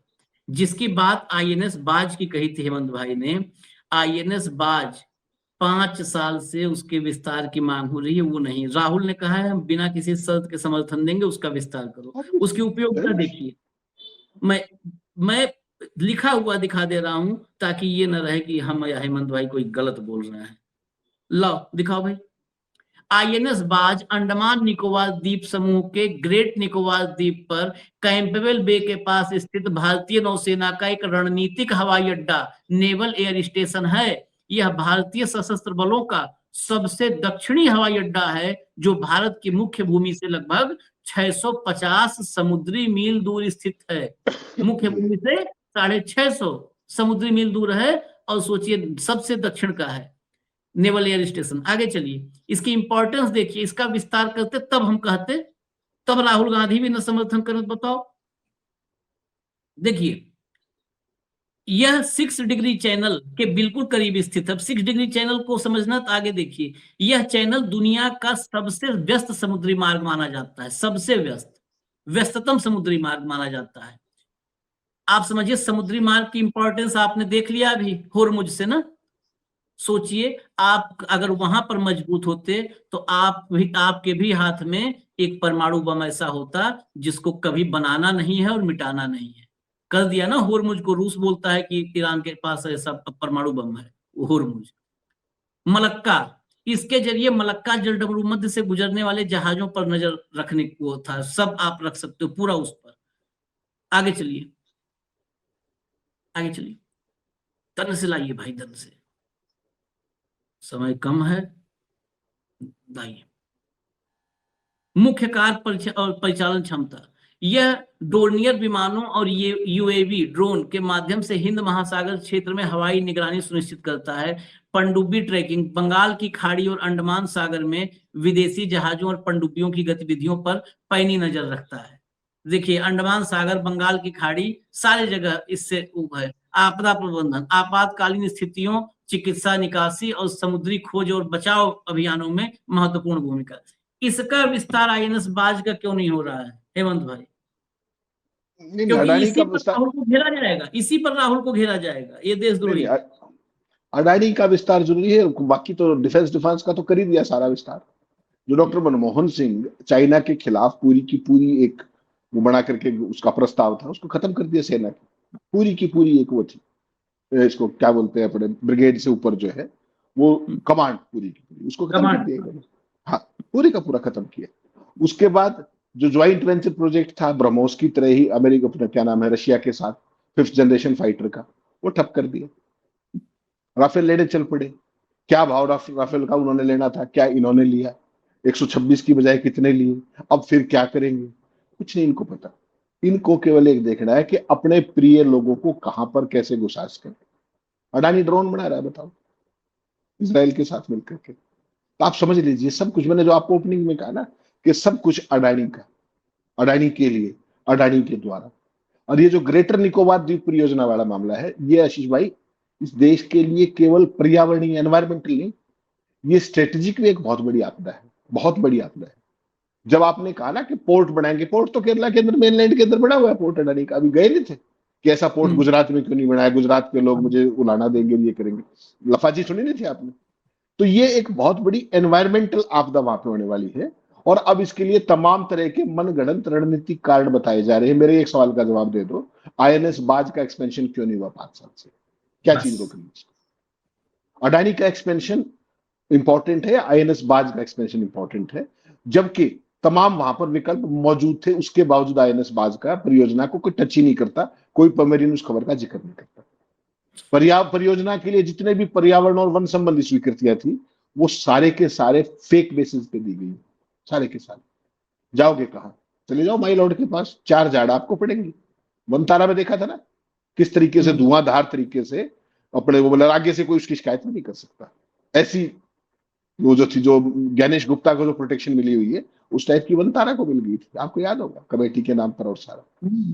जिसकी बात आईएनएस बाज की कही थी हेमंत भाई ने, आईएनएस बाज 5 साल से उसके विस्तार की मांग हो रही है, वो नहीं। राहुल ने कहा है हम बिना किसी शर्त के समर्थन देंगे, उसका विस्तार करो। उसकी उपयोगिता देखिए, मैं लिखा हुआ दिखा दे रहा हूं ताकि ये न रहे कि हम या हेमंत भाई कोई गलत बोल रहे हैं। लो दिखाओ भाई। आईएनएस बाज अंडमान निकोबार द्वीप समूह के ग्रेट निकोबार द्वीप पर कैंपबेल बे के पास स्थित भारतीय नौसेना का एक रणनीतिक हवाई अड्डा, नेवल एयर स्टेशन है। यह भारतीय सशस्त्र बलों का सबसे दक्षिणी हवाई अड्डा है, जो भारत की मुख्य भूमि से लगभग 650 समुद्री मील दूर स्थित है। मुख्य भूमि से 650 समुद्री मील दूर है और सोचिए सबसे दक्षिण का है नेवल एयर स्टेशन। आगे चलिए, इसकी इंपॉर्टेंस देखिए, इसका विस्तार करते तब हम कहते, तब राहुल गांधी भी न समर्थन करते। बताओ, देखिए यह 6 डिग्री चैनल के बिल्कुल करीब स्थित है। 6 डिग्री चैनल को समझना तो आगे देखिए, यह चैनल दुनिया का सबसे व्यस्त समुद्री मार्ग माना जाता है, सबसे व्यस्ततम समुद्री मार्ग माना जाता है। आप समझिए समुद्री मार्ग की इंपॉर्टेंस आपने देख लिया अभी होर्मुज से ना। सोचिए आप अगर वहां पर मजबूत होते तो आपके भी हाथ में एक परमाणु बम ऐसा होता जिसको कभी बनाना नहीं है और मिटाना नहीं है। कर दिया ना होर्मुज को, रूस बोलता है कि ईरान के पास ऐसा परमाणु बम है होर्मुज। मलक्का, इसके जरिए मलक्का जलडमरू मध्य से गुजरने वाले जहाजों पर नजर रखने को था, सब आप रख सकते हो पूरा उस पर। आगे चलिए, आगे चलिए, तन से लाइए भाई, तन से, समय कम है, लाइए। मुख्य कार और परिचालन क्षमता, यह डोर्नियर विमानों और यूएवी ड्रोन के माध्यम से हिंद महासागर क्षेत्र में हवाई निगरानी सुनिश्चित करता है। पनडुब्बी ट्रैकिंग, बंगाल की खाड़ी और अंडमान सागर में विदेशी जहाजों और पनडुब्बियों की गतिविधियों पर पैनी नजर रखता है। देखिए अंडमान सागर, बंगाल की खाड़ी, सारी जगह इससे है। आपदा प्रबंधन, आपातकालीन स्थितियों, चिकित्सा, निकासी और समुद्री खोज और बचाव अभियानों में महत्वपूर्ण भूमिका। इसका विस्तार आईएनएस बाज का क्यों नहीं हो रहा है हेमंत भाई? क्योंकि इसी पर राहुल को घेरा जाएगा, इसी पर राहुल को घेरा जाएगा, ये देशद्रोही। अडानी का विस्तार जरूरी है, बाकी तो डिफेंस का तो कर ही दिया सारा विस्तार। जो डॉक्टर मनमोहन सिंह चाइना के खिलाफ पूरी की पूरी एक वो बना करके उसका प्रस्ताव था, उसको खत्म कर दिया सेना की पूरी एक वो थी, इसको क्या बोलते हैं अपने ब्रिगेड से ऊपर जो है वो कमांड पूरी की पूरी, उसको खत्म कर दिया। हाँ, पूरी का पूरा खत्म किया। उसके बाद जो ज्वाइंट वेंचर प्रोजेक्ट था ब्रह्मोस की तरह ही अमेरिका अपना क्या नाम है रशिया के साथ 5th जनरेशन फाइटर का, वो ठप कर दिया। राफेल लेने चल पड़े, क्या भाव राफेल का उन्होंने लेना था, क्या इन्होंने लिया, 126 की बजाय कितने लिए, अब फिर क्या करेंगे, कुछ नहीं इनको पता। इनको केवल एक देखना है कि अपने प्रिय लोगों को कहां पर कैसे गुसास करें। अडानी ड्रोन बना रहा है, बताओ, इसराइल के साथ मिलकर के। तो आप समझ लीजिए सब कुछ, मैंने जो आपको ओपनिंग में कहा ना कि सब कुछ अडानी का, अडानी के लिए, अडानी के द्वारा। और ये जो ग्रेटर निकोबार द्वीप परियोजना वाला मामला है, ये आशीष भाई इस देश के लिए केवल पर्यावरणीय एनवायरमेंटल नहीं, ये स्ट्रेटेजिक भी एक बहुत बड़ी आपदा है, बहुत बड़ी आपदा है। जब आपने कहा ना कि पोर्ट बनाएंगे, पोर्ट तो केरला के अंदर मेनलैंड के अंदर बना हुआ है पोर्ट अडानी का, अभी गए नहीं थे कि ऐसा पोर्ट गुजरात में क्यों नहीं बनाया, गुजरात के लोग मुझे उलाना देंगे, ये करेंगे, लफाजी सुनी नहीं थी आपने। तो ये एक बहुत बड़ी एनवायरमेंटल आपदा वहां पे होने वाली है, और अब इसके लिए तमाम तरह के मनगढ़ंत रणनीतिक कारण बताए जा रहे हैं। मेरे एक सवाल का जवाब दे दो, आईएनएस बाज का एक्सपेंशन क्यों नहीं हुआ 5 साल से, क्या चीज रोक रही है? अडानी का एक्सपेंशन इंपॉर्टेंट है, आईएनएस बाज का एक्सपेंशन इंपॉर्टेंट है, जबकि तमाम वहां पर विकल्प मौजूद थे, उसके बावजूद आईएनएस बाज का परियोजना को कोई टच ही नहीं करता, कोई पमेरिन उस खबर का जिक्र नहीं करता। परियोजना के लिए जितने भी पर्यावरण और वन संबंधी स्वीकृतियां थी, वो सारे के सारे फेक बेसिस पे दी गई, सारे के सारे। जाओगे कहां, चले जाओ माई लॉर्ड के पास, 4 झाड़ आपको पड़ेंगी। वनतारा में देखा था ना किस तरीके से धुआंधार तरीके से अपने वो, बोला आगे से कोई उसकी शिकायत नहीं कर सकता। ऐसी वो जो थी, जो ज्ञानेश गुप्ता को जो प्रोटेक्शन मिली हुई है, उस टाइप की वनतारा को मिल गई थी, आपको याद होगा, कमेटी के नाम पर और सारा।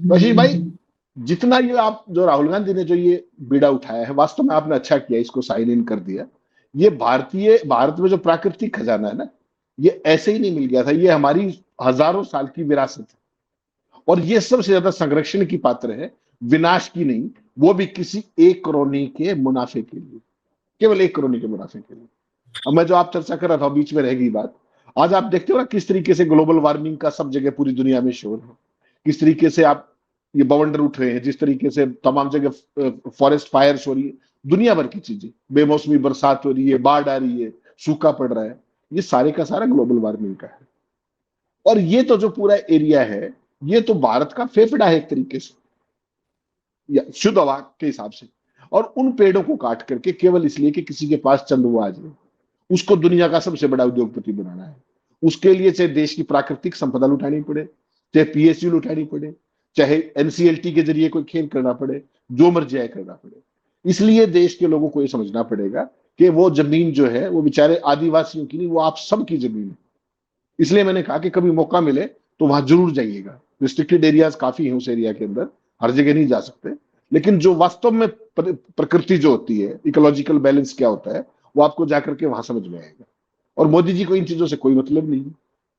वैसे भाई जितना ये आप जो राहुल गांधी ने जो ये बीड़ा उठाया है, वास्तव में आपने अच्छा किया, इसको साइन इन कर दिया। ये भारत में जो प्राकृतिक खजाना है ना, ये ऐसे ही नहीं मिल गया था, ये हमारी हजारों साल की विरासत है, और ये सबसे ज्यादा संरक्षण की पात्र है, विनाश की नहीं, वो भी किसी एक करोनी के मुनाफे के लिए, केवल 1 करोनी के मुनाफे के लिए। अब मैं जो आप चर्चा कर रहा था, बीच में रह गई बात, आज आप देखते हो ना किस तरीके से ग्लोबल वार्मिंग का सब जगह पूरी दुनिया में शोर है, किस तरीके से आप ये बवंडर उठ रहे हैं, जिस तरीके से तमाम जगह फॉरेस्ट फायर्स हो रही है, दुनिया भर की चीजें, बेमौसमी बरसात हो रही है, बाढ़ आ रही है, सूखा पड़ रहा है, ये सारे का सारा ग्लोबल वार्मिंग का है। और ये तो जो पूरा एरिया है, ये तो भारत का फेफड़ा है एक तरीके से, या शुद्ध हवा के हिसाब से। और उन पेड़ों को काट करके केवल इसलिए कि किसी के पास चंद वो आ जाए, उसको दुनिया का सबसे बड़ा उद्योगपति बनाना है, उसके लिए चाहे देश की प्राकृतिक संपदा लुटानी पड़े, चाहे पीएसयू लुटानी पड़े, चाहे एनसीएलटी के जरिए कोई खेल करना पड़े, जो मर्जी आए करना पड़े। इसलिए देश के लोगों को यह समझना पड़ेगा कि वो जमीन जो है वो बेचारे आदिवासियों की नहीं, वो आप सबकी जमीन है। इसलिए मैंने कहा कि कभी मौका मिले तो वहां जरूर जाइएगा। रिस्ट्रिक्टेड एरियाज काफी हैं उस एरिया के अंदर, हर जगह नहीं जा सकते, लेकिन जो वास्तव में प्रकृति जो होती है, इकोलॉजिकल बैलेंस क्या होता है, वो आपको जाकर के वहां समझ में आएगा। और मोदी जी को इन चीजों से कोई मतलब नहीं है,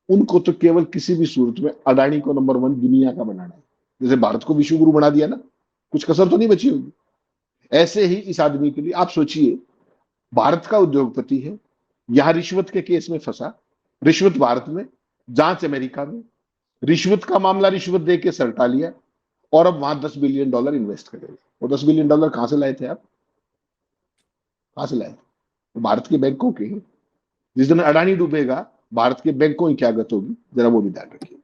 उनको तो केवल किसी भी सूरत में अडानी को नंबर 1 दुनिया का बनाना है। जैसे भारत को विश्व गुरु बना दिया ना, कुछ कसर तो नहीं बची होगी। ऐसे ही इस आदमी के लिए आप सोचिए, भारत का उद्योगपति है, यहां रिश्वत के केस में फंसा, रिश्वत भारत में, जांच अमेरिका में, रिश्वत का मामला रिश्वत दे के सलटा लिया, और अब वहां $10 बिलियन इन्वेस्ट करेगा। वो $10 बिलियन कहां से लाए थे आप, कहां से लाए थे? तो भारत के बैंकों के। जिस दिन अडानी डूबेगा, भारत के बैंकों की क्या गत होगी, जरा वो भी ध्यान रखिए।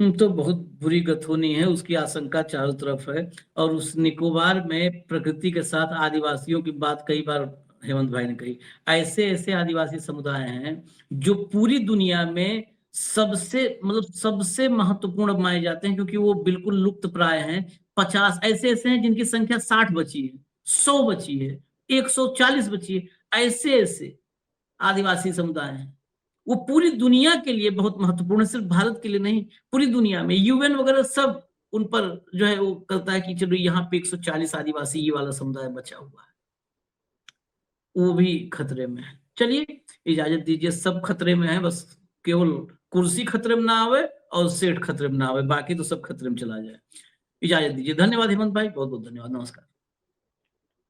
तो बहुत बुरी गत होनी है, उसकी आशंका चारों तरफ है। और उस निकोबार में प्रकृति के साथ आदिवासियों की बात कई बार हेमंत भाई ने कही। ऐसे ऐसे आदिवासी समुदाय हैं जो पूरी दुनिया में सबसे महत्वपूर्ण माने जाते हैं, क्योंकि वो बिल्कुल लुप्त प्राय हैं। 50 ऐसे ऐसे हैं जिनकी संख्या 60 बची है, 100 बची है, 140 बची है। ऐसे ऐसे आदिवासी समुदाय हैं, वो पूरी दुनिया के लिए बहुत महत्वपूर्ण है, सिर्फ भारत के लिए नहीं, पूरी दुनिया में। यूएन वगैरह सब उन पर जो है वो करता है कि चलो यहाँ पे 140 आदिवासी ये वाला समुदाय बचा हुआ है, वो भी खतरे में है। चलिए इजाजत दीजिए, सब खतरे में है, बस केवल कुर्सी खतरे में ना आवे और सेठ खतरे में ना आवे, बाकी तो सब खतरे में चला जाए। इजाजत दीजिए, धन्यवाद हेमंत भाई, बहुत बहुत धन्यवाद, नमस्कार।